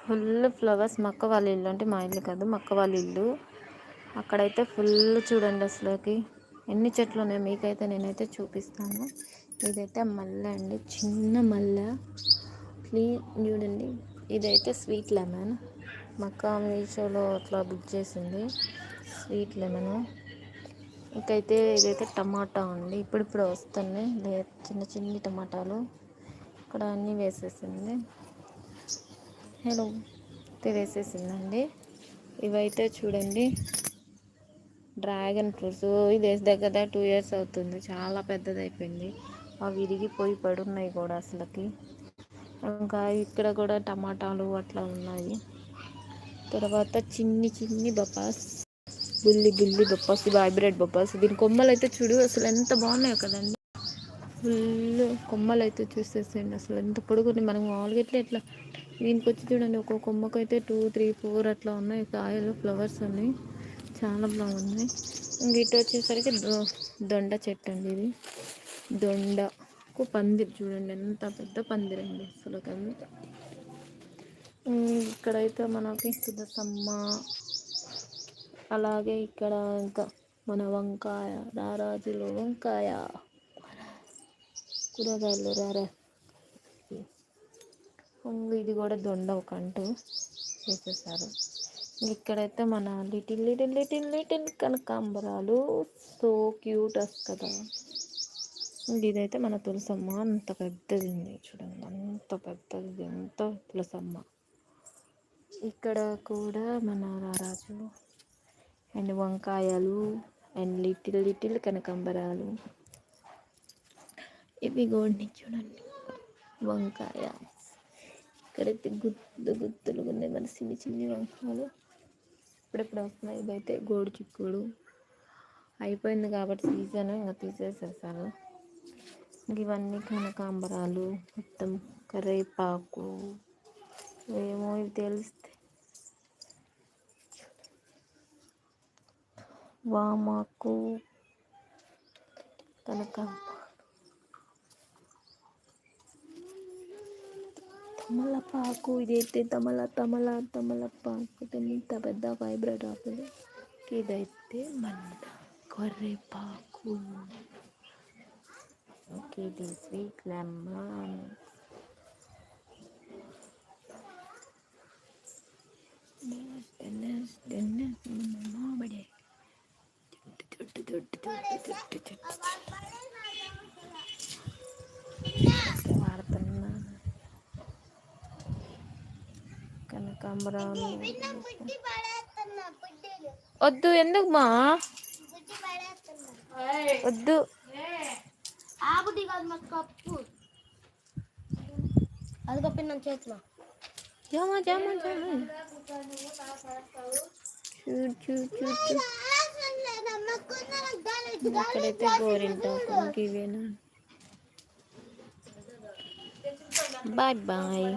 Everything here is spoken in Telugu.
Full flowers. మా అక్క వాళ్ళ ఇల్లు, అంటే మా ఇల్లు కాదు, మా అక్క వాళ్ళ ఇల్లు. అక్కడైతే ఫుల్ చూడండి అసలుకి ఎన్ని చెట్లు ఉన్నాయి. మీకైతే నేనైతే చూపిస్తాను. ఇదైతే మల్లె అండి, చిన్న మల్లె. చూడండి, ఇదైతే స్వీట్ లెమన్. మా అక్క మీషోలో అట్లా బుక్ చేసింది స్వీట్ లెమన్. ఇంకైతే ఇదైతే టమాటా అండి, ఇప్పుడిప్పుడు వస్తున్నాయి చిన్న చిన్ని టమాటాలు. ఇక్కడ అన్నీ వేసేసింది. హలో వేసేసిందండి. ఇవైతే చూడండి డ్రాగన్ ఫ్రూట్స్. ఇది వేసి దగ్గర 2 years అవుతుంది, చాలా పెద్దది అయిపోయింది. అవి విరిగిపోయి పడున్నాయి కూడా అసలుకి. ఇంకా ఇక్కడ కూడా టమాటాలు అట్లా ఉన్నాయి. తర్వాత చిన్ని చిన్ని బపాస్, బుల్లి బొప్పాస్, ఇవి హైబ్రిడ్ బొప్పాస్. దీని కొమ్మలు అయితే చూడు అసలు ఎంత బాగున్నాయో కదండి. ఫుల్ కొమ్మలు అయితే చూసేసేయండి అసలు ఎంత పొడుగున్నాయి. మనం మామూలుగా ఎట్లా దీనికి వచ్చి చూడండి, ఒక్కొక్క కొమ్మకు అయితే 2, 3, 4 అట్లా ఉన్నాయి కాయలు, ఫ్లవర్స్ ఉన్నాయి. చాలా బాగున్నాయి. ఇంక ఇటు వచ్చేసరికి దొండ చెట్టు అండి. ఇది దొండకు పందిరి చూడండి, ఎంత పెద్ద పందిరండి అసలు. అంత ఇక్కడైతే మనకి తులసమ్మ, అలాగే ఇక్కడ ఇంకా మన వంకాయ, రారాజులు వంకాయ, కూరగాయలు రారా. ఇది కూడా దొండ ఒక అంటూ వేసేసారు. ఇక్కడైతే మన లిటిల్ కనకాంబరాలు, సో క్యూట్ కదా. ఇదైతే మన తులసమ్మ, అంత పెద్దది ఉంది చూడండి, అంత పెద్దది, ఎంత తులసమ్మ. ఇక్కడ కూడా మన రారాజు అండ్ వంకాయలు అండ్ లిటిల్ కనకాంబరాలు. ఇవి గోండి చూడండి వంకాయ. ఇక్కడైతే గుత్తులుగా ఉన్నాయి మన చిన్ని చిన్ని వంకాయలు, ఇప్పుడెప్పుడు వస్తున్నాయి. ఇదైతే గోడు చిక్కుడు అయిపోయింది కాబట్టి సీజన్ ఇంకా తీసేసేసారు. ఇవన్నీ కనకాంబరాలు, మొత్తం కరివేపాకు, ఏమో ఇవి తెలిస్తే వామాకు, తమలపాకు. ఇదైతే తమలపాకు, ఇంత పెద్ద హైబ్రిడ్ ఆకులు. ఇదైతే మన కరివేపాకు. ఓకే, ఇది స్వీట్ లెమన్. మామిడి వాడుతున్నాను. కనకాంబరాలు వద్దు, ఎందుకు మా వద్దు. అది కప్పిన చేతిలో జామా జామా జామా. ఇక్కడైతే గోరింటాకు. ఇవేనా, బాయ్ బాయ్.